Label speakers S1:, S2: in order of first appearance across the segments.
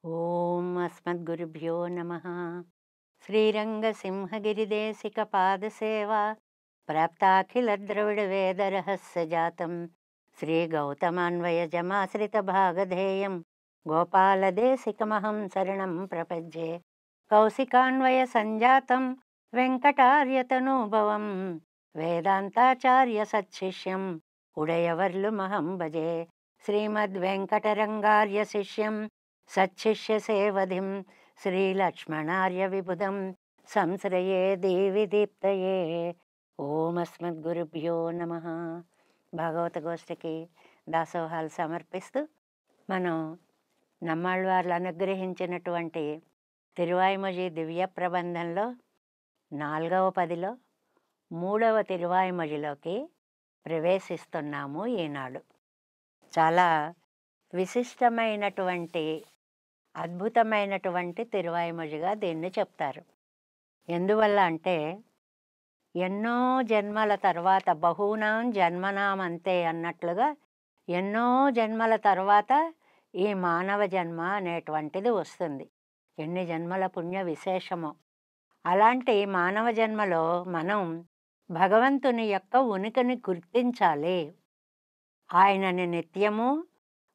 S1: ఓం అస్మద్గురుభ్యో నమః. శ్రీరంగసింహగిరిదేశికపాదసేవా ప్రాప్తాఖిలద్రవిడవేదరహస్యజాతం శ్రీగౌతమాన్వయజమాశ్రితభాగధేయం గోపాలదేశికమహం శరణం ప్రపద్యే. కౌశికాన్వయసంజాతం వెంకటార్యతనూభవం వేదాంతాచార్యసచ్చిష్యం ఉడయవర్లుమహం భజే. శ్రీమద్వెంకటరంగార్య శిష్యం సచ్చిష్యసేవధిం శ్రీలక్ష్మణార్య విబుధం సంశ్రయే దేవి దీప్తయే. ఓం అస్మద్గురుభ్యో నమః. భాగవత గోష్ఠికి దాసోహాలు సమర్పిస్తూ మనం నమ్మాళ్ళవార్లు అనుగ్రహించినటువంటి తిరువాయిమొഴി దివ్య ప్రబంధంలో 4వ పదిలో 3వ తిరువాయిమొഴിలోకి ప్రవేశిస్తున్నాము. ఈనాడు చాలా విశిష్టమైనటువంటి అద్భుతమైనటువంటి తిరువాయిమొഴിగా దీన్ని చెప్తారు. ఎందువల్ల అంటే ఎన్నో జన్మల తర్వాత బహూనాం జన్మనామంతే అన్నట్లుగా ఎన్నో జన్మల తర్వాత ఈ మానవ జన్మ అనేటువంటిది వస్తుంది. ఎన్ని జన్మల పుణ్య విశేషమో. అలాంటి మానవ జన్మలో మనం భగవంతుని యొక్క ఉనికిని గుర్తించాలి. ఆయనని నిత్యము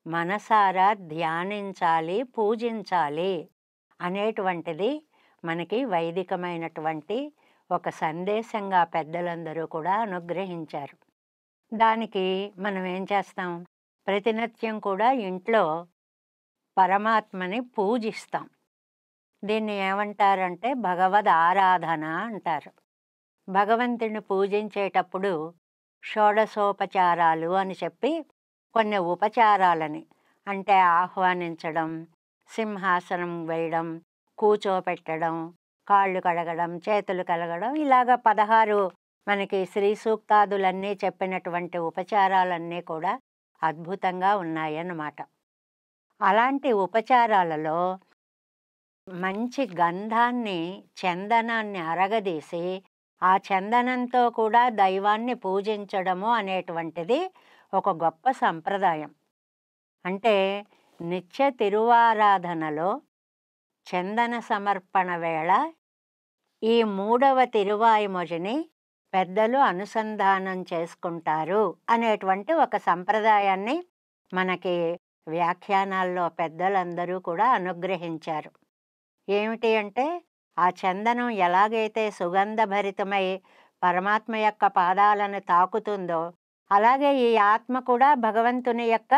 S1: మనసారా ధ్యానించాలి, పూజించాలి అనేటువంటిది మనకి వైదికమైనటువంటి ఒక సందేశంగా పెద్దలందరూ కూడా అనుగ్రహించారు. దానికి మనం ఏం చేస్తాం? ప్రతినిత్యం కూడా ఇంట్లో పరమాత్మని పూజిస్తాం. దీన్ని ఏమంటారంటే భగవద్ ఆరాధన అంటారు. భగవంతుని పూజించేటప్పుడు షోడశోపచారాలు అని చెప్పి కొన్ని ఉపచారాలని, అంటే ఆహ్వానించడం, సింహాసనం వేయడం, కూచోపెట్టడం, కాళ్ళు కడగడం, చేతులు కడగడం, ఇలాగ 16 మనకి శ్రీ సూక్తాదులన్నీ చెప్పినటువంటి ఉపచారాలన్నీ కూడా అద్భుతంగా ఉన్నాయన్నమాట. అలాంటి ఉపచారాలలో మంచి గంధాన్ని, చందనాన్ని అరగదీసి ఆ చందనంతో కూడా దైవాన్ని పూజించడము అనేటువంటిది ఒక గొప్ప సంప్రదాయం. అంటే నిత్య తిరువారాధనలో చందన సమర్పణ వేళ ఈ 3వ తిరువాయిమొഴിని పెద్దలు అనుసంధానం చేసుకుంటారు అనేటువంటి ఒక సంప్రదాయాన్ని మనకి వ్యాఖ్యానాల్లో పెద్దలందరూ కూడా అనుగ్రహించారు. ఏమిటి అంటే ఆ చందనం ఎలాగైతే సుగంధభరితమై పరమాత్మ యొక్క పాదాలను తాకుతుందో అలాగే ఈ ఆత్మ కూడా భగవంతుని యొక్క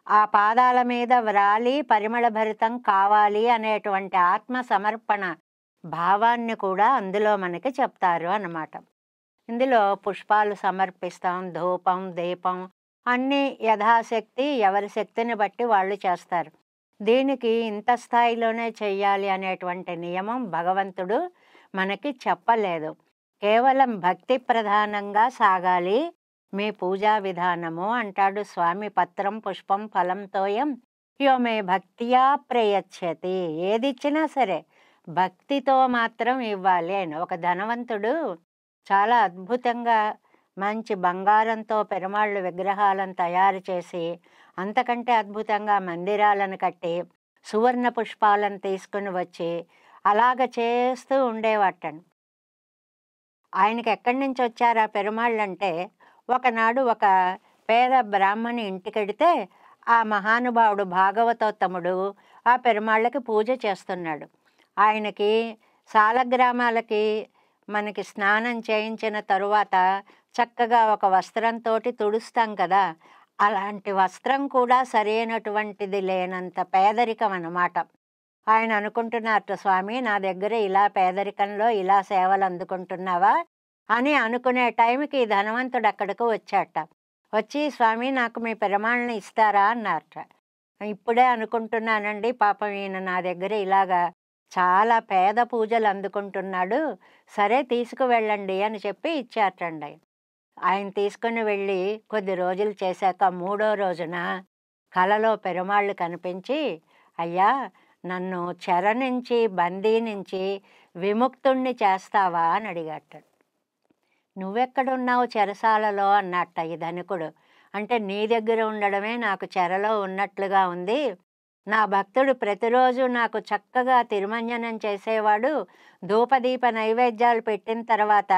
S1: ఆ పాదాల మీద వ్రాలి పరిమళభరితం కావాలి అనేటువంటి ఆత్మ సమర్పణ భావాన్ని కూడా అందులో మనకి చెప్తారు అన్నమాట. ఇందులో పుష్పాలు సమర్పిస్తాం, ధూపం, దీపం అన్నీ యథాశక్తి ఎవరి శక్తిని బట్టి వాళ్ళు చేస్తారు. దీనికి ఇంత స్థాయిలోనే చెయ్యాలి అనేటువంటి నియమం భగవంతుడు మనకి చెప్పలేదు. కేవలం భక్తి ప్రధానంగా సాగాలి మీ పూజా విధానము అంటాడు స్వామి. పత్రం పుష్పం ఫలం తోయం యో మే భక్తియా ప్రయచ్చతి. ఏదిచ్చినా సరే భక్తితో మాత్రం ఇవ్వాలి అని. ఒక ధనవంతుడు చాలా అద్భుతంగా మంచి బంగారంతో పెరుమాళ్ళు విగ్రహాలను తయారు చేసి, అంతకంటే అద్భుతంగా మందిరాలను కట్టి సువర్ణ పుష్పాలను తీసుకుని వచ్చి అలాగ చేస్తూ ఉండేవాటండి. ఆయనకి ఎక్కడి నుంచి వచ్చారు ఆ పెరుమాళ్ళంటే, ఒకనాడు ఒక పేద బ్రాహ్మణి ఇంటికెడితే ఆ మహానుభావుడు భాగవతోత్తముడు ఆ పెరుమాళ్ళకి పూజ చేస్తున్నాడు. ఆయనకి సాలగ్రామాలకి మనకి స్నానం చేయించిన తరువాత చక్కగా ఒక వస్త్రంతో తుడుస్తాం కదా, అలాంటి వస్త్రం కూడా సరైనటువంటిది లేనంత పేదరికం అన్నమాట. ఆయన అనుకుంటున్నారట, స్వామి నా దగ్గర ఇలా పేదరికంలో ఇలా సేవలు అందుకుంటున్నావా అని అనుకునే టైంకి ఈ ధనవంతుడు అక్కడికి వచ్చాట. వచ్చి స్వామి నాకు మీ పెరుమాళ్ళని ఇస్తారా అన్నారట. ఇప్పుడే అనుకుంటున్నానండి, పాపం ఈయన నా దగ్గర ఇలాగా చాలా పేద పూజలు అందుకుంటున్నాడు, సరే తీసుకువెళ్ళండి అని చెప్పి ఇచ్చారటండి. ఆయన తీసుకుని వెళ్ళి కొద్ది రోజులు చేశాక 3వ రోజున కలలో పెరుమాళ్ళు కనిపించి, అయ్యా నన్ను చెర నుంచి బందీ నుంచి విముక్తుణ్ణి చేస్తావా అని అడిగాట. నువ్వెక్కడున్నావు చెరసాలలో అన్నట్ట ఈ ధనికుడు. అంటే నీ దగ్గర ఉండడమే నాకు చెరలో ఉన్నట్లుగా ఉంది, నా భక్తుడు ప్రతిరోజు నాకు చక్కగా తిరుమంజనం చేసేవాడు. ధూపదీప నైవేద్యాలు పెట్టిన తర్వాత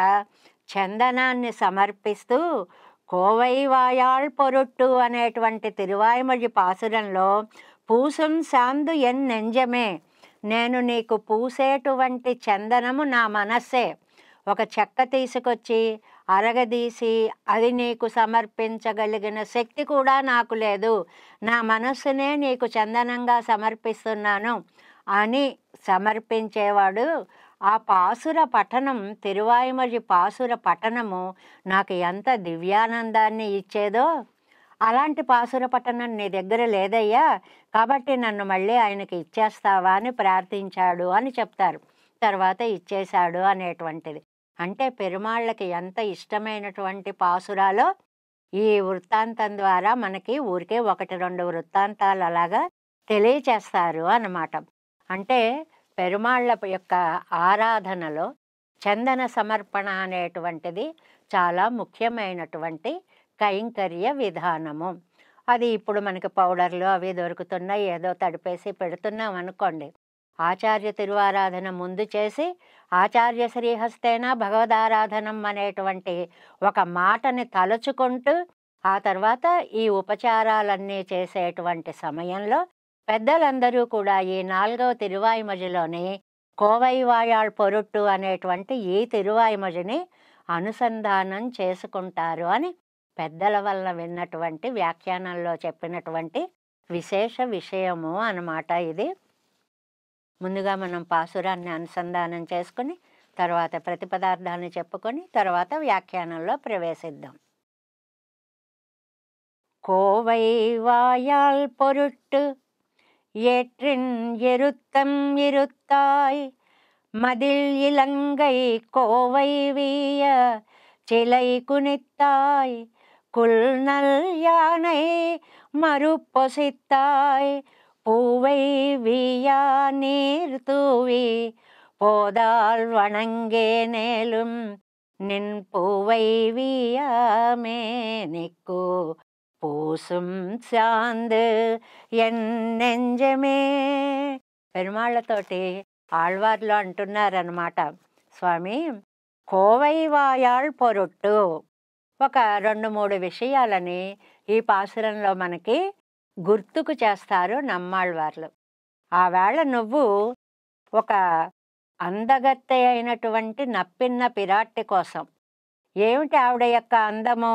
S1: చందనాన్ని సమర్పిస్తూ కోవై వాయాళ్ పొరుట్టు అనేటువంటి తిరువాయిమొഴി పాసురంలో పూసం శాందు ఎన్ నెంజమే, నేను నీకు పూసేటువంటి చందనము నా మనస్సే. ఒక చెక్క తీసుకొచ్చి అరగదీసి అది నీకు సమర్పించగలిగిన శక్తి కూడా నాకు లేదు, నా మనస్సునే నీకు చందనంగా సమర్పిస్తున్నాను అని సమర్పించేవాడు. ఆ పాసుర పఠనం, తిరువాయిమొഴി పాసుర పఠనము నాకు ఎంత దివ్యానందాన్ని ఇచ్చేదో. అలాంటి పాసుర పఠనం నీ దగ్గర లేదయ్యా, కాబట్టి నన్ను మళ్ళీ ఆయనకి ఇచ్చేస్తావా అని ప్రార్థించాడు అని చెప్తారు. తర్వాత ఇచ్చేశాడు అనేటువంటిది. అంటే పెరుమాళ్ళకి ఎంత ఇష్టమైనటువంటి పాసురాలో ఈ వృత్తాంతం ద్వారా మనకి ఊరికే 1-2 వృత్తాంతాలు అలాగా తెలియచేస్తారు అన్నమాట. అంటే పెరుమాళ్ళ యొక్క ఆరాధనలో చందన సమర్పణ అనేటువంటిది చాలా ముఖ్యమైనటువంటి కైంకర్య విధానము. అది ఇప్పుడు మనకి పౌడర్లు అవి దొరుకుతున్నాయి, ఏదో తడిపేసి పెడుతున్నాం అనుకోండి. ఆచార్య తిరువారాధన ముందు చేసి ఆచార్య శ్రీహస్తేన భగవదారాధనం అనేటువంటి ఒక మాటని తలుచుకుంటూ ఆ తర్వాత ఈ ఉపచారాలన్నీ చేసేటువంటి సమయంలో పెద్దలందరూ కూడా ఈ 4వ తిరువాయిమొഴിలోని కోవై వాయాళ్ పొరుట్టు అనేటువంటి ఈ తిరువాయిమొഴിని అనుసంధానం చేసుకుంటారు అని పెద్దల వల్ల విన్నటువంటి వ్యాఖ్యానంలో చెప్పినటువంటి విశేష విషయము అన్నమాట ఇది. ముందుగా మనం పాసురాన్ని అనుసంధానం చేసుకుని తర్వాత ప్రతిపదార్థాన్ని చెప్పుకొని తర్వాత వ్యాఖ్యానంలో ప్రవేశిద్దాం. కోవై వాయాళ్ పొరుట్టు ஏற்றின் எருத்தம் இருத்தாய் மதில் இலங்கை கோவை வீய சிலை குனித்தாய் குல்நல் யானை மறுப்பொசித்தாய் பூவை வீயா நீர் தூவி போதால் வணங்கே நேலும் நின் பூவை வீயாமே நிக்கு పూసుం శాందు ఎన్నెంజమే. పెరుమాళ్ళతోటి ఆళ్వార్లు అంటున్నారన్నమాట, స్వామి కోవై వాయాళ్ పొరుట్టు. ఒక 2-3 విషయాలని ఈ పాసురంలో మనకి గుర్తుకు చేస్తారు నమ్మాళ్వార్లు. ఆవేళ నువ్వు ఒక అందగత్తె అయినటువంటి నప్పిన్న పిరాట్టి కోసం, ఏమిటి ఆవిడ యొక్క అందము?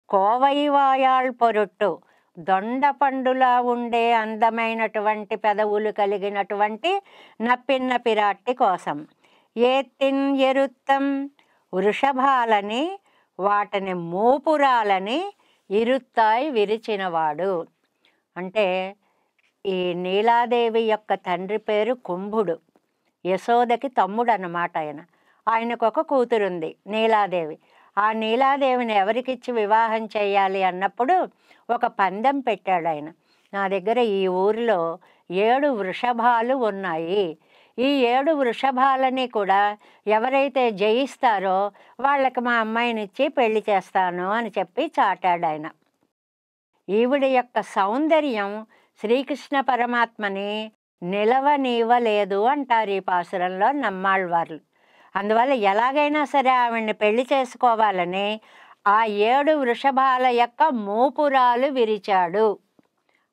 S1: కోవై వాయాళ్ పొరుట్టు, దొండపండులా ఉండే అందమైనటువంటి పెదవులు కలిగినటువంటి నప్పిన్న పిరాట్టి కోసం. ఏత్తిన్ ఎరుత్తం, వృషభాలని వాటిని మూపురాలని ఇరుత్తాయి విరిచినవాడు. అంటే ఈ నీలాదేవి యొక్క తండ్రి పేరు కుంభుడు, యశోదకి తమ్ముడు అన్నమాట ఆయన. ఆయనకు ఒక కూతురుంది నీలాదేవి. ఆ నీలాదేవిని ఎవరికిచ్చి వివాహం చేయాలి అన్నప్పుడు ఒక పందెం పెట్టాడు ఆయన. నా దగ్గర ఈ ఊరిలో 7 వృషభాలు ఉన్నాయి, ఈ 7 వృషభాలని కూడా ఎవరైతే జయిస్తారో వాళ్ళకి మా అమ్మాయినిచ్చి పెళ్లి చేస్తాను అని చెప్పి చాటాడు ఆయన. ఈవిడ యొక్క సౌందర్యం శ్రీకృష్ణ పరమాత్మని నిలవనీయలేదు అంటారు ఈ పాసురంలో నమ్మాళ్వార్లు. అందువల్ల ఎలాగైనా సరే ఆవిడ్ని పెళ్లి చేసుకోవాలని ఆ 7 వృషభాల యొక్క మూపురాలు విరిచాడు.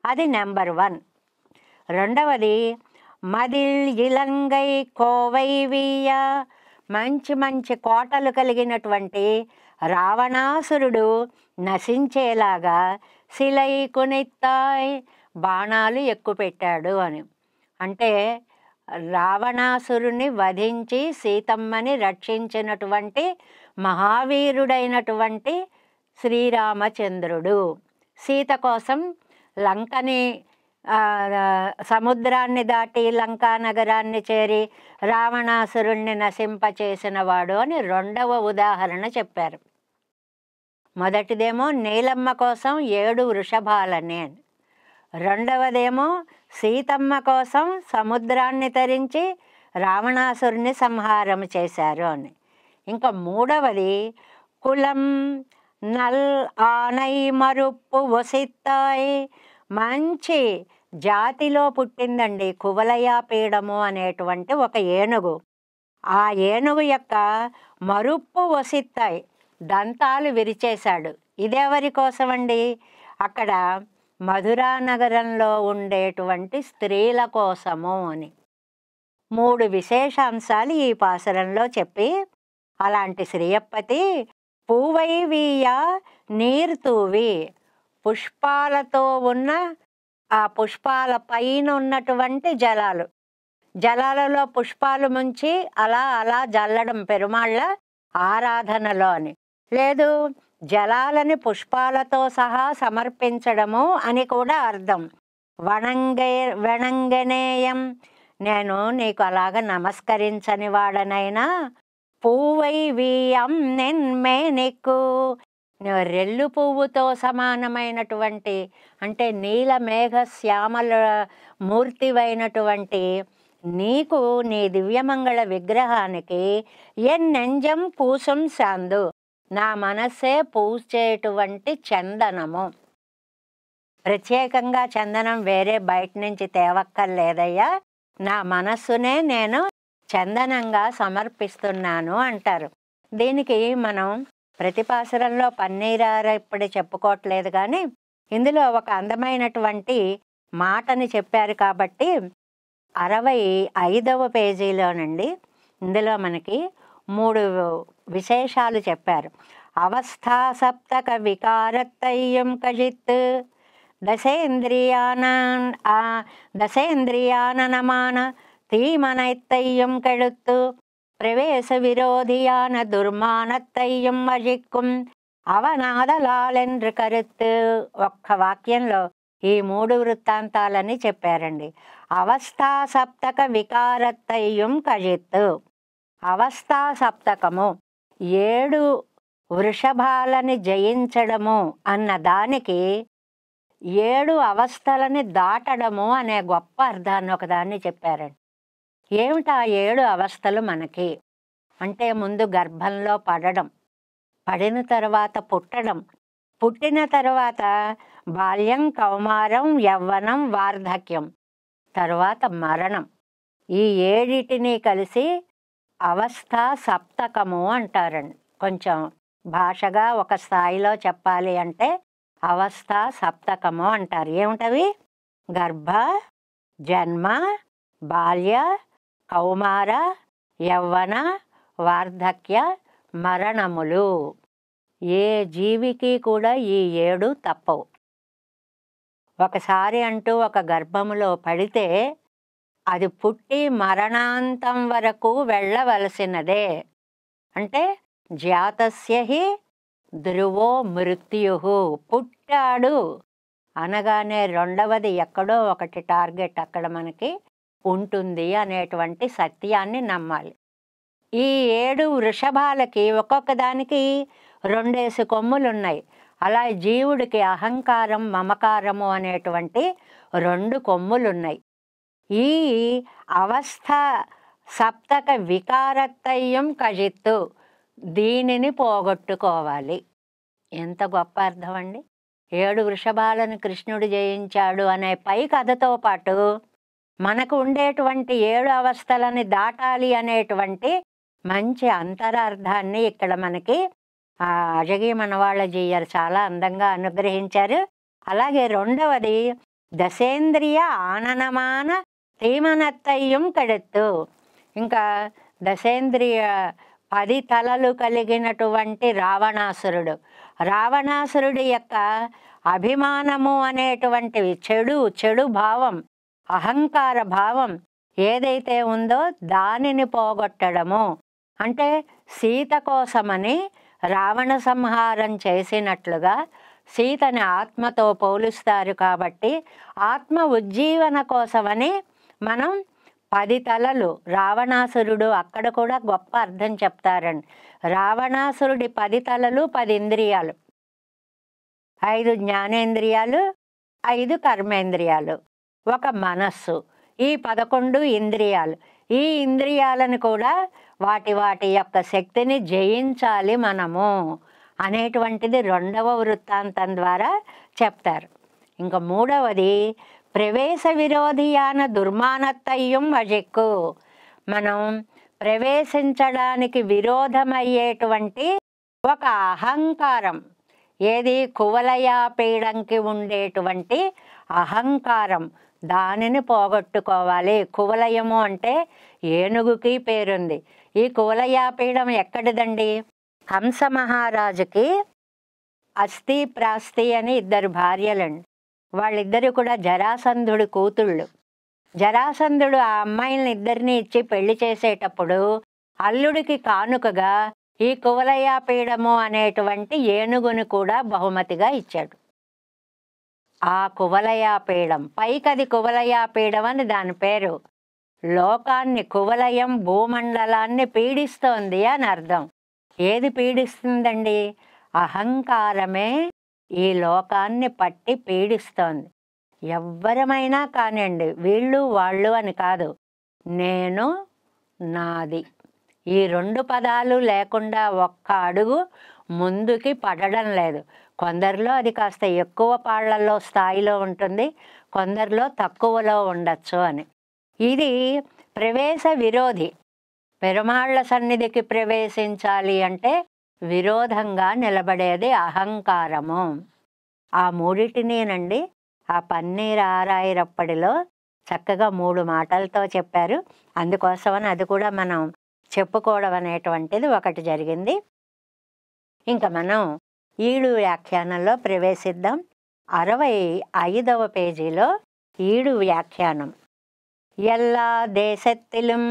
S1: అది నెంబర్ 1. రెండవది మదిల్ ఇలంగై కోవై వీయ, మంచి మంచి కోటలు కలిగినటువంటి రావణాసురుడు నశించేలాగా శిలై కునిత్తాయ్, బాణాలు ఎక్కుపెట్టాడు అని. అంటే రావణాసురుని వధించి సీతమ్మని రక్షించినటువంటి మహావీరుడైనటువంటి శ్రీరామచంద్రుడు సీత కోసం లంకని సముద్రాన్ని దాటి లంకా నగరాన్ని చేరి రావణాసురుణ్ణి నశింపచేసిన వాడు అని 2వ ఉదాహరణ చెప్పారు. మొదటిదేమో నీలమ్మ కోసం 7 వృషభాలని అని, రెండవదేమో సీతమ్మ కోసం సముద్రాన్ని తరించి రావణాసురుని సంహారం చేశారు అని. ఇంకా మూడవది కులం నల్ ఆనై మరుప్పు ఒసిత్తాయి, మంచి జాతిలో పుట్టిందండి కువలయాపీడము అనేటువంటి ఒక ఏనుగు. ఆ ఏనుగు యొక్క మరుప్పు వసిత్తాయి దంతాలు విరిచేశాడు. ఇదెవరి కోసమండి? అక్కడ మధురా నగరంలో ఉండేటువంటి స్త్రీల కోసము అని 3 విశేషాంశాలు ఈ పాసురంలో చెప్పి, అలాంటి శ్రీయప్పతి పూవై వీయ నీర్తూవి, పుష్పాలతో ఉన్న ఆ పుష్పాల పైన ఉన్నటువంటి జలాలలో పుష్పాలు ముంచి అలా అలా జల్లడం పెరుమాళ్ళ ఆరాధనలో అని. లేదు, జలాలని పుష్పాలతో సహా సమర్పించడము అని కూడా అర్థం. వణంగనేయం, నేను నీకు అలాగ నమస్కరించని వాడనైనా, పూవై వీయం నెన్మే నీకు, రెల్లు పువ్వుతో సమానమైనటువంటి అంటే నీల మేఘ శ్యామల మూర్తివైనటువంటి నీకు, నీ దివ్యమంగళ విగ్రహానికి ఎన్నెంజం పూసం శాందు, నా మనస్సే పూసేటువంటి చందనము. ప్రత్యేకంగా చందనం వేరే బయట నుంచి తేవక్కర్లేదయ్యా, నా మనస్సునే నేను చందనంగా సమర్పిస్తున్నాను అంటారు. దీనికి మనం ప్రతి పాసురంలో పన్నీరార ఇప్పుడు చెప్పుకోవట్లేదు, కానీ ఇందులో ఒక అందమైనటువంటి మాటని చెప్పారు కాబట్టి 65వ పేజీలోనండి ఇందులో మనకి 3 విశేషాలు చెప్పారు. అవస్థా సప్తక వికారత్తయ్యం కజిత్, దశేంద్రియానమాన தீமனைத்தையும் கெடுத்து பிரவேச விரோதியான దుర్మానత్తయ్యం అజిక్కుం అవనాదలాలెండ్రు కరుత్తు. ఒక్క వాక్యంలో ఈ 3 వృత్తాంతాలని చెప్పారండి. అవస్థా సప్తక వికారత్తయ్యం కజిత్తు. అవస్థా సప్తకము 7 వృషభాలని జయించడము అన్న దానికి 7 అవస్థలని దాటడము అనే గొప్ప అర్థాన్ని ఒకదాన్ని చెప్పారండి. ఏమిటా 7 అవస్థలు మనకి అంటే, ముందు గర్భంలో పడడం, పడిన తర్వాత పుట్టడం, పుట్టిన తర్వాత బాల్యం, కౌమారం, యవ్వనం, వార్ధక్యం, తర్వాత మరణం. ఈ 7టిని కలిసి అవస్థా సప్తకము అంటారండి. కొంచెం భాషగా ఒక స్థాయిలో చెప్పాలి అంటే అవస్థా సప్తకము అంటారు. ఏమిటవి? గర్భ, జన్మ, బాల్య, కౌమార, యవ్వన, వార్ధక్య, మరణములు. ఏ జీవికి కూడా ఈ 7 తప్పవు. ఒకసారి అంటూ ఒక గర్భములో పడితే అది పుట్టి మరణాంతం వరకు వెళ్ళవలసినదే. అంటే జాతస్య హి ధ్రువో మృత్యు, పుట్టాడు అనగానే రెండవది ఎక్కడో ఒకటి టార్గెట్ అక్కడ మనకి ఉంటుంది అనేటువంటి సత్యాన్ని నమ్మాలి. ఈ 7 వృషభాలకి ఒక్కొక్క దానికి 2 కొమ్ములు ఉన్నాయి. అలా జీవుడికి అహంకారం, మమకారము అనేటువంటి 2 కొమ్ములు ఉన్నాయి. ఈ అవస్థ సప్తక వికారత్తయ్యం కజిత్తు, దీనిని పోగొట్టుకోవాలి. ఎంత గొప్ప అర్థం అండి! 7 వృషభాలను కృష్ణుడు జయించాడు అనే పై కథతో పాటు మనకు ఉండేటువంటి 7 అవస్థలని దాటాలి అనేటువంటి మంచి అంతరార్థాన్ని ఇక్కడ మనకి అజగి మనవాళ్ళ జీయర్ చాలా అందంగా అనుగ్రహించారు. అలాగే రెండవది దశేంద్రియ ఆననమాన తీమనత్తయ్యం కడెత్తు. ఇంకా దశేంద్రియ 10 తలలు కలిగినటువంటి రావణాసురుడి యొక్క అభిమానము అనేటువంటివి చెడు భావం, అహంకార భావం ఏదైతే ఉందో దానిని పోగొట్టడము. అంటే సీత కోసమని రావణ సంహారం చేసినట్లుగా సీతని ఆత్మతో పోలుస్తారు కాబట్టి ఆత్మ ఉజ్జీవన కోసమని మనం 10 తలలు రావణాసురుడు, అక్కడ కూడా గొప్ప అర్థం చెప్తారండి. రావణాసురుడి 10 తలలు 10 ఇంద్రియాలు, 5 జ్ఞానేంద్రియాలు, 5 కర్మేంద్రియాలు, ఒక మనస్సు, ఈ 11 ఇంద్రియాలు. ఈ ఇంద్రియాలను కూడా వాటి యొక్క శక్తిని జయించాలి మనము అనేటువంటిది రెండవ వృత్తాంతం ద్వారా చెప్తారు. ఇంకా మూడవది ప్రవేశ విరోధియాన దుర్మానత్తయ్యం వజిక్కు. మనం ప్రవేశించడానికి విరోధమయ్యేటువంటి ఒక అహంకారం, ఏది కువలయాపీడంకి ఉండేటువంటి అహంకారం, దానిని పోగొట్టుకోవాలి. కువలయము అంటే ఏనుగుకి పేరుంది. ఈ కువలయాపీడం ఎక్కడిదండి? కంస మహారాజుకి అస్థి ప్రాస్తి అని ఇద్దరు భార్యలండి. వాళ్ళిద్దరు కూడా జరాసంధుడి కూతుళ్ళు. జరాసంధుడు ఆ అమ్మాయిల్ని ఇద్దరిని ఇచ్చి పెళ్లి చేసేటప్పుడు అల్లుడికి కానుకగా ఈ కువలయాపీడము అనేటువంటి ఏనుగుని కూడా బహుమతిగా ఇచ్చాడు. ఆ కువలయాపీడం, పైకది కువలయాపీడం అని దాని పేరు. లోకాన్ని, కువలయం భూమండలాన్ని పీడిస్తోంది అని అర్థం. ఏది పీడిస్తుందండి? అహంకారమే ఈ లోకాన్ని పట్టి పీడిస్తోంది. ఎవ్వరమైనా కానివ్వండి, వీళ్ళు వాళ్ళు అని కాదు, నేను, నాది, ఈ రెండు పదాలు లేకుండా ఒక్క అడుగు ముందుకి పడడం లేదు. కొందరిలో అది కాస్త ఎక్కువ పాళ్లలో స్థాయిలో ఉంటుంది, కొందరిలో తక్కువలో ఉండొచ్చు అని. ఇది ప్రవేశ విరోధి. పెరుమాళ్ల సన్నిధికి ప్రవేశించాలి అంటే విరోధంగా నిలబడేది అహంకారము. ఆ మూడిటినేనండి ఆ పన్నీర్ ఆరాయిరప్పడిలో చక్కగా 3 మాటలతో చెప్పారు. అందుకోసమని అది కూడా మనం చెప్పుకోవడం అనేటువంటిది ఒకటి జరిగింది. ఇంకా మనం ఈడు వ్యాఖ్యానంలో ప్రవేశిద్దాం. 65వ పేజీలో ఈడు వ్యాఖ్యానం. எல்லா தேசத்திலும்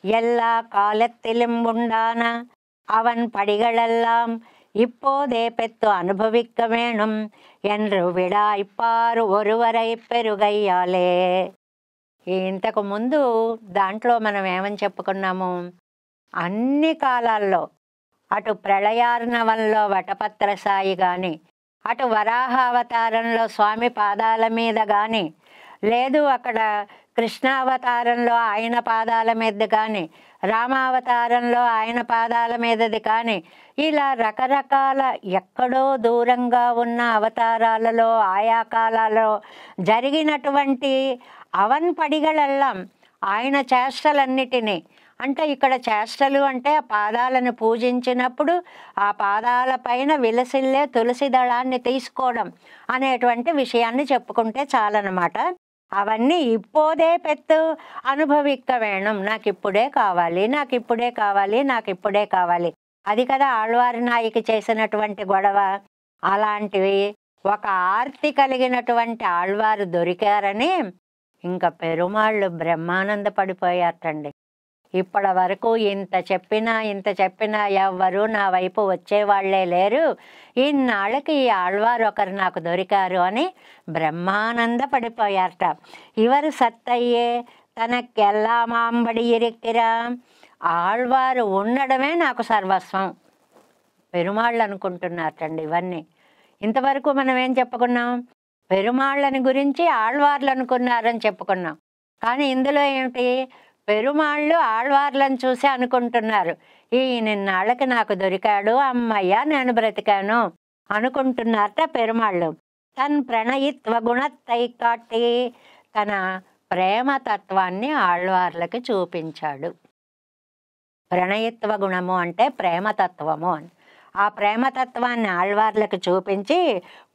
S1: எல்லா காலத்திலும் உண்டான அவன் படிகளெல்லாம் இப்போதே பெற்று அனுபவிக்க வேணும் என்று విడాయిపారు ఒరువరై పెరుగయ్యాలే. ఇంతకు ముందు దాంట్లో మనం ఏమని చెప్పుకున్నాము? అన్ని కాలాల్లో, అటు ప్రళయార్ణవంలో వటపత్ర సాయి కానీ, అటు వరాహావతారంలో స్వామి పాదాల మీద కానీ, లేదు అక్కడ కృష్ణావతారంలో ఆయన పాదాల మీద కానీ, రామావతారంలో ఆయన పాదాల మీదది కానీ, ఇలా రకరకాల ఎక్కడో దూరంగా ఉన్న అవతారాలలో ఆయా కాలాల్లో జరిగినటువంటి అవన్ పడిగలెల్లాం, ఆయన చేష్టలన్నిటినీ, అంటే ఇక్కడ చేష్టలు అంటే ఆ పాదాలను పూజించినప్పుడు ఆ పాదాల పైన విలసిల్లే తులసి దళాన్ని తీసుకోవడం అనేటువంటి విషయాన్ని చెప్పుకుంటే చాలన్నమాట. అవన్నీ ఇప్పుడే పెత్తు అనుభవిక్క వేణం, నాకు ఇప్పుడే కావాలి, నాకు ఇప్పుడే కావాలి, నాకు ఇప్పుడే కావాలి. అది కదా ఆళ్వారి నాయికి చేసినటువంటి గొడవ. అలాంటివి ఒక ఆర్తి కలిగినటువంటి ఆళ్వారు దొరికారని ఇంకా పెరుమాళ్ళు బ్రహ్మానంద పడిపోయారటండి. ఇప్పటి వరకు ఇంత చెప్పినా ఎవ్వరూ నా వైపు వచ్చేవాళ్లే లేరు, ఇన్నాళ్ళకి ఈ ఆళ్వారు ఒకరు నాకు దొరికారు అని బ్రహ్మానంద పడిపోయారట. ఇవరు సత్తయ్యే తనకెల్లామాంబడి ఇరిక్కిరా, ఆళ్వారు ఉండడమే నాకు సర్వస్వం పెరుమాళ్ళు అనుకుంటున్నారటండి. ఇవన్నీ ఇంతవరకు మనం ఏం చెప్పుకున్నాం? పెరుమాళ్ళని గురించి ఆళ్వార్లు అనుకున్నారని చెప్పుకున్నాం. కానీ ఇందులో ఏమిటి? పెరుమాళ్ళు ఆళ్వార్లను చూసి అనుకుంటున్నారు, ఈ నిన్నాళ్ళకి నాకు దొరికాడు, అమ్మయ్య నేను బ్రతికాను అనుకుంటున్నారట పెరుమాళ్ళు. తన్ ప్రణయిత్వ గుణత్తై కాట్టి, తన ప్రేమతత్వాన్ని ఆళ్వార్లకి చూపించాడు. ప్రణయిత్వ గుణము అంటే ప్రేమతత్వము అని. ఆ ప్రేమతత్వాన్ని ఆళ్వార్లకు చూపించి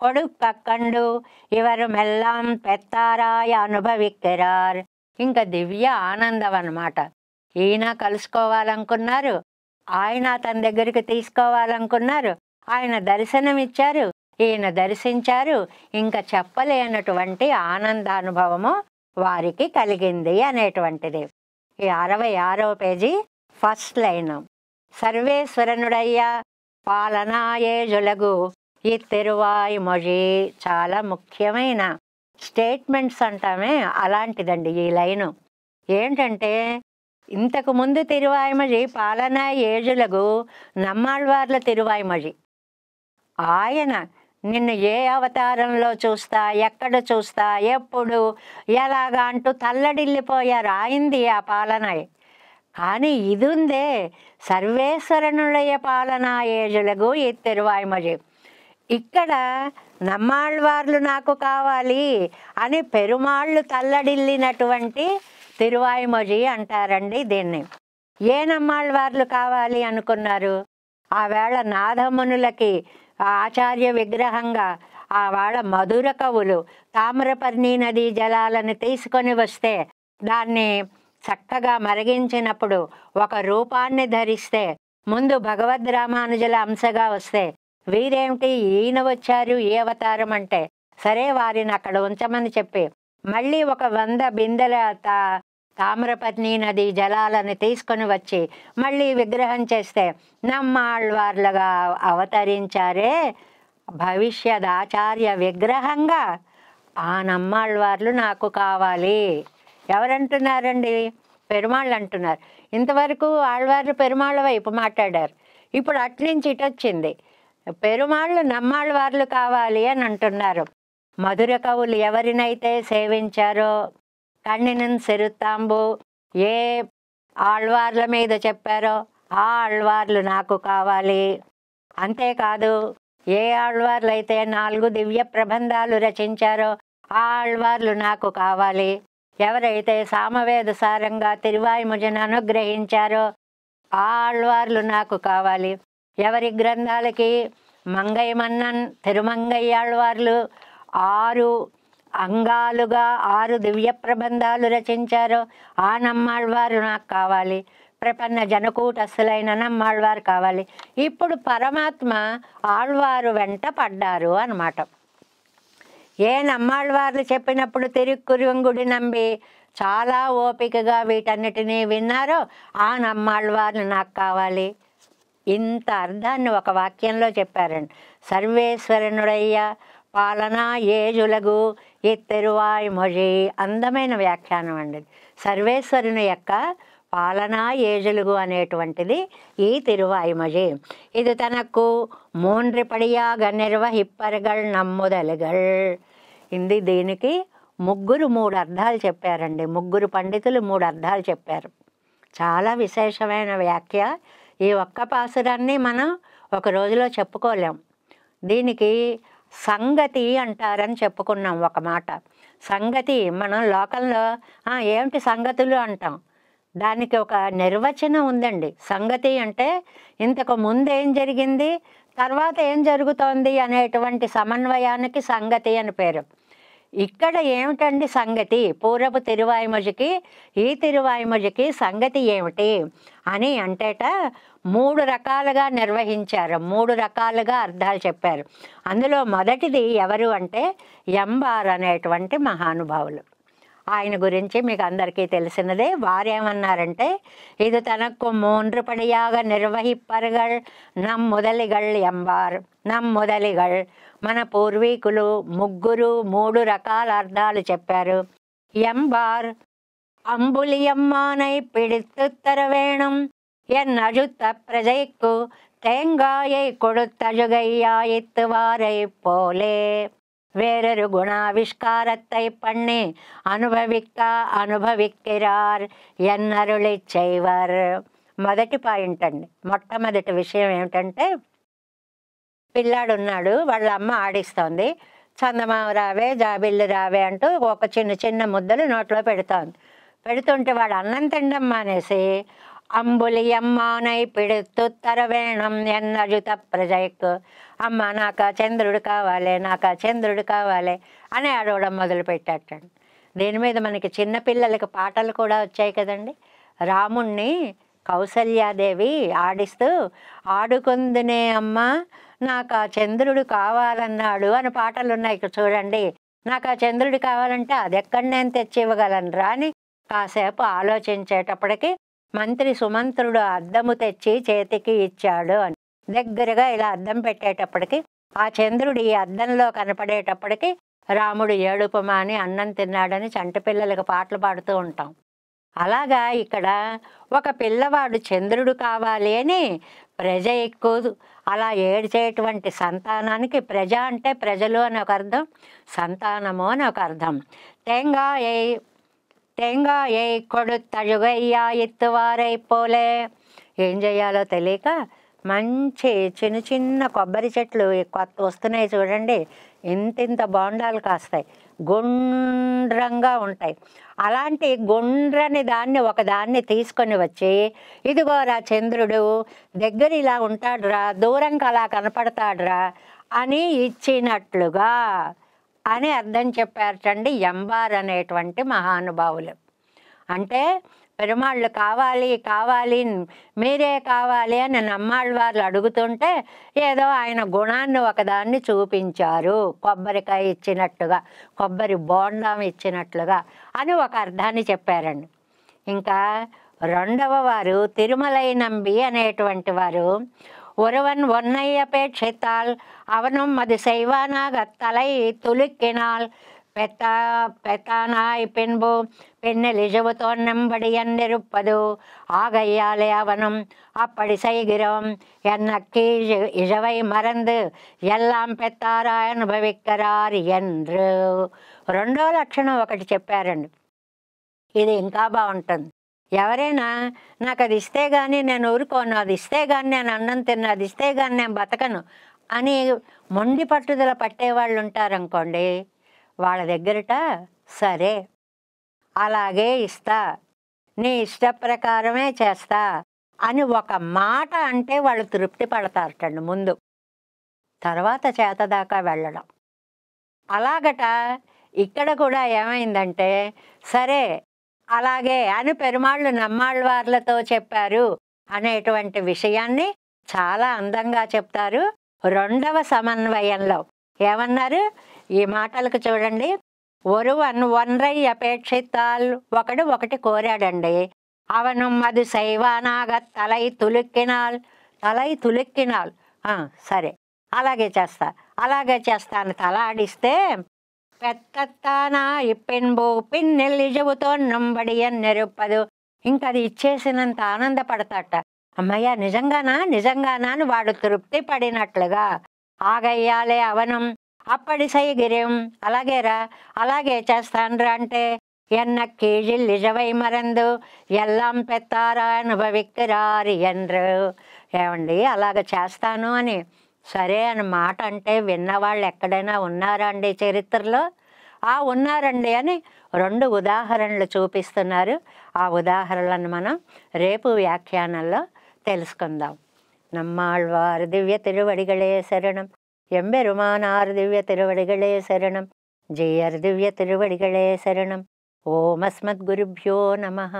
S1: కొడుక్కక్కండు ఇవరు మెల్లాం పెత్తారాయ అనుభవిక్కిరార్. ఇంకా దివ్య ఆనందం అన్నమాట. ఈయన కలుసుకోవాలనుకున్నారు, ఆయన తన దగ్గరికి తీసుకోవాలనుకున్నారు, ఆయన దర్శనం ఇచ్చారు, ఈయన దర్శించారు. ఇంకా చెప్పలేనటువంటి ఆనందానుభవము వారికి కలిగింది అనేటువంటిది. ఈ 66వ పేజీ ఫస్ట్ లైన్. సర్వేశ్వరనుడయ్యా పాలనాయేజులగు ఈ తిరువాయి మొజి. చాలా ముఖ్యమైన స్టేట్మెంట్స్ అంటామే, అలాంటిదండి ఈ లైను. ఏంటంటే ఇంతకు ముందు తిరువాయిమొഴി పాలనా ఏజులగు నమ్మాళ్వార్ల తిరువాయిమొഴి. ఆయన నిన్ను ఏ అవతారంలో చూస్తా, ఎక్కడ చూస్తా, ఎప్పుడు, ఎలాగా అంటూ తల్లడిల్లిపోయారు. ఆయింది ఆ పాలనాయ్. కానీ ఇది ఉందే, సర్వేశ్వరనులయ పాలనా ఏజులగు ఈ తిరువాయిమొഴి. ఇక్కడ నమ్మాళ్ళవార్లు నాకు కావాలి అని పెరుమాళ్ళు తల్లడిల్లినటువంటి తిరువాయిమొഴി అంటారండి దీన్ని. ఏ నమ్మాళ్ళవార్లు కావాలి అనుకున్నారు? ఆవేళ నాథమునులకి ఆచార్య విగ్రహంగా ఆవేళ మధుర కవులు తామ్రపర్ణి నదీ జలాలను తీసుకొని వస్తే దాన్ని చక్కగా మరిగించినప్పుడు ఒక రూపాన్ని ధరిస్తే ముందు భగవద్ రామానుజుల అంశగా వస్తే వీరేమిటి ఈయన వచ్చారు ఏ అవతారం అంటే, సరే వారిని అక్కడ ఉంచమని చెప్పి మళ్ళీ ఒక 100 బిందెల తామ్రపర్ణి నది జలాలను తీసుకొని వచ్చి మళ్ళీ విగ్రహం చేస్తే నమ్మాళ్ళవార్లుగా అవతరించారే భవిష్యత్ ఆచార్య విగ్రహంగా. ఆ నమ్మాళ్ళవార్లు నాకు కావాలి ఎవరంటున్నారండి? పెరుమాళ్ళు అంటున్నారు. ఇంతవరకు ఆళ్వార్లు పెరుమాళ్ళ వైపు మాట్లాడారు, ఇప్పుడు అట్నుంచి ఇటొచ్చింది పెరుమాళ్ళు నమ్మాళ్ళవార్లు కావాలి అని అంటున్నారు. మధుర కవులు ఎవరినైతే సేవించారో కಣ್ಣಿనన్ సిరుత్తాంబు ఏ ఆళ్వార్ల మీద చెప్పారో ఆ ఆళ్వార్లు నాకు కావాలి. అంతేకాదు ఏ ఆళ్వార్లు అయితే 4 దివ్య ప్రబంధాలు రచించారో ఆ ఆళ్వార్లు నాకు కావాలి. ఎవరైతే సామవేద సారంగా తిరువాయిమొഴിని అనుగ్రహించారో ఆ ఆళ్వార్లు నాకు కావాలి. ఎవరి గ్రంథాలకి మంగయ్య మన్నన్ తిరుమంగయ్యాళ్వార్లు 6 అంగాలుగా 6 దివ్య ప్రబంధాలు రచించారో ఆ నమ్మాళ్ళవారు నాకు కావాలి. ప్రపన్న జనకూటస్థులైన నమ్మాళ్ళవారు కావాలి. ఇప్పుడు పరమాత్మ ఆళ్వారు వెంట పడ్డారు అన్నమాట. ఏ నమ్మాళ్ళవార్లు చెప్పినప్పుడు తిరుక్కురుంగుడి నంబి చాలా ఓపికగా వీటన్నిటినీ విన్నారో ఆ నమ్మాళ్ళవార్లు నాకు కావాలి. ఇంత అర్థాన్ని ఒక వాక్యంలో చెప్పారండి. సర్వేశ్వరనుడయ్య పాలనా ఏజులగు ఈ తిరువాయిమొഴి. అందమైన వ్యాఖ్యానం అండి. సర్వేశ్వరుని యొక్క పాలనా ఏజులుగు అనేటువంటిది ఈ తిరువాయిమొഴി. ఇది తనకు 3 పడియాగ నిర్వహిప్పరగల్ నమ్ముదలుగల్. ఇది దీనికి 3 అర్థాలు చెప్పారండి. 3 పండితులు 3 అర్థాలు చెప్పారు. చాలా విశేషమైన వ్యాఖ్య. ఈ ఒక్క పాసురాన్ని మనం ఒక రోజులో చెప్పుకోలేం. దీనికి సంగతి అంటారని చెప్పుకున్నాం ఒక మాట. సంగతి మనం లోకంలో ఏమిటి సంగతులు అంటాం, దానికి ఒక నిర్వచనం ఉందండి. సంగతి అంటే ఇంతకు ముందు ఏం జరిగింది, తర్వాత ఏం జరుగుతోంది అనేటువంటి సమన్వయానికి సంగతి అని పేరు. ఇక్కడ ఏమిటండి సంగతి? పూర్వపు తిరువాయిమొഴിకి ఈ తిరువాయిమొഴിకి సంగతి ఏమిటి అని అంటేట 3 రకాలుగా నిర్వహించారు, 3 రకాలుగా అర్థాలు చెప్పారు. అందులో మొదటిది ఎవరు అంటే ఎంబార్ అనేటువంటి మహానుభావులు. ఆయన గురించి మీకు అందరికీ తెలిసినదే. వారేమన్నారంటే ఇది తనకు 3 పడియాగ నిర్వహిప్పరగల్ నమ్ముదలిగల్ ఎంబార్. నమ్ముదలిగల్ మన పూర్వీకులు 3 రకాల అర్థాలు చెప్పారు. ఎంబార్ అంబులియమ్మానై పిడితుత్తర వేణం ఎన్నజుత్త ప్రజైక్కు తేంగాయై కొడుత్తజుగయ్యాయిత్తు వారై పోలే வேறொரு குணாவிஷ்காரத்தை பண்ணி అనుభవిక్కిరార్ ఎన్నరుళి చేయవర్. మొదటి పాయింట్ అండి. మొట్టమొదటి విషయం ఏమిటంటే పిల్లాడు ఉన్నాడు, వాళ్ళ అమ్మ ఆడిస్తోంది. చందమామ రావే జాబిల్లి రావే అంటూ ఒక చిన్న ముద్దలు నోట్లో పెడుతోంది. పెడుతుంటే వాడు అన్నం తినడం మానేసి అంబులియమ్మానై పిడుతుత్తర వేణం ఎన్నజుత ప్రజైక్, అమ్మ నాకు చంద్రుడు కావాలి, నాకు చంద్రుడు కావాలి అని ఆడవడం మొదలుపెట్టాటండి. దీని మీద మనకి చిన్నపిల్లలకి పాటలు కూడా వచ్చాయి కదండి. రాముణ్ణి కౌసల్యాదేవి ఆడిస్తూ ఆడుకుందునే అమ్మ నాకు ఆ చంద్రుడు కావాలన్నాడు అని పాటలు ఉన్నాయి. ఇక్కడ చూడండి. నాకు ఆ చంద్రుడు కావాలంటే అది ఎక్కడ నేను తెచ్చి ఇవ్వగలను రా అని కాసేపు ఆలోచించేటప్పటికి మంత్రి సుమంత్రుడు అద్దము తెచ్చి చేతికి ఇచ్చాడు అని దగ్గరగా ఇలా అద్దం పెట్టేటప్పటికి ఆ చంద్రుడు ఈ అద్దంలో కనపడేటప్పటికి రాముడు ఏడుపు మాని అన్నం తిన్నాడని చంటి పిల్లలకు పాటలు పాడుతూ ఉంటాం. అలాగా ఇక్కడ ఒక పిల్లవాడు చంద్రుడు కావాలి అని ప్రజ ఎక్కువ అలా ఏడ్చేటువంటి సంతానానికి ప్రజ అంటే ప్రజలు అని ఒక అర్థం, సంతానము అని ఒక అర్థం. తేంగాయై కొడుత్తజుగయ్యా ఇత్తువారై పోలే. ఏం చేయాలో తెలియక మంచి చిన్న చిన్న కొబ్బరి చెట్లు కొత్త వస్తున్నాయి చూడండి, ఇంత బోండాలు కాస్తాయి, గుండ్రంగా ఉంటాయి. అలాంటి గుండ్రని దాన్ని ఒకదాన్ని తీసుకొని వచ్చి, ఇదిగోరా చంద్రుడు దగ్గర ఇలా ఉంటాడురా, దూరంకి అలా కనపడతాడురా అని ఇచ్చినట్లుగా అని అర్థం చెప్పారటండి ఎంబార్ అనేటువంటి మహానుభావులు. అంటే పెరుమాళ్ళు కావాలి కావాలి మీరే కావాలి అని నమ్మాళ్ళవారు అడుగుతుంటే ఏదో ఆయన గుణాన్ని ఒకదాన్ని చూపించారు, కొబ్బరికాయ ఇచ్చినట్టుగా, కొబ్బరి బోండం ఇచ్చినట్లుగా అని ఒక అర్థాన్ని చెప్పారండి. ఇంకా రెండవ వారు తిరుమలై నంబి అనేటువంటి వారు, ஒருவன் ஒன்னை அபேட்சித்தால் அவனும் அது செய்வானாக தலை துலுக்கினால் பெத்தானாய் பின்பு பெண்ணில் இழவு தோன்னும்படியன்னிருப்பது ஆகையாலே அவனும் அப்படி செய்கிறோம் என்னக்கு இழவை மறந்து எல்லாம் పెత్తారాయ్ అనుభవిక్కరారు என்று రెండో లక్షణం ఒకటి చెప్పారండి. ఇది ఇంకా బాగుంటుంది. ఎవరైనా నాకు అది ఇస్తే కానీ నేను ఊరుకోను, అది ఇస్తే కానీ నేను అన్నం తిన్నా, అది ఇస్తే కానీ నేను బతకను అని మొండి పట్టుదల పట్టేవాళ్ళు ఉంటారనుకోండి, వాళ్ళ దగ్గరట సరే అలాగే ఇస్తా, నీ ఇష్ట ప్రకారమే చేస్తా అని ఒక మాట అంటే వాళ్ళు తృప్తి పడతారటండి ముందు, తర్వాత చేతదాకా వెళ్ళడం. అలాగట ఇక్కడ కూడా ఏమైందంటే సరే అలాగే అని పెరుమాళ్ళు నమ్మాళ్ళవార్లతో చెప్పారు అనేటువంటి విషయాన్ని చాలా అందంగా చెప్తారు రెండవ సమన్వయంలో. ఏమన్నారు ఈ మాటలకు చూడండి, ఒరువన్ ఒన్రై అపేక్షితాల్ ఒకడు ఒకటి కోరాడండి, అవను అది శైవానాగ తలై తులుక్కినాల్, తలై తులుక్కినాల్ సరే అలాగే చేస్తా అలాగే చేస్తా అని తల ఆడిస్తే పెత్తత్తానా ఇప్పెన్బో పిన్నెల్లి చెబుతో నంబడి నెరుపదు, ఇంకా అది ఇచ్చేసినంత ఆనందపడతాట. అమ్మయ్య నిజంగానా నిజంగానా అని వాడు తృప్తి పడినట్లుగా. ఆగయ్యాలే అవనం అప్పటి సైగిరిం, అలాగేరా అలాగే చేస్తాన్రా అంటే ఎన్న కీజిల్ నిజవై మరందు ఎల్లాం పెత్తారా అనుభవిక్కరారు ఎండ్రు. ఏమండి అలాగ చేస్తాను అని సరే అని మాట అంటే విన్నవాళ్ళు ఎక్కడైనా ఉన్నారా అండి చరిత్రలో? ఉన్నారండి అని రెండు ఉదాహరణలు చూపిస్తున్నారు. ఆ ఉదాహరణలను మనం రేపు వ్యాఖ్యానంలో తెలుసుకుందాం. நம்மாழ்வார் திவ்ய திருவடிகளே சரணம், எம்பெருமானார் திவ்ய திருவடிகளே சரணம், ஜெயர் திவ்ய திருவடிகளே சரணம். ஓம் அஸ்மத் குருப்யோ நமஹ.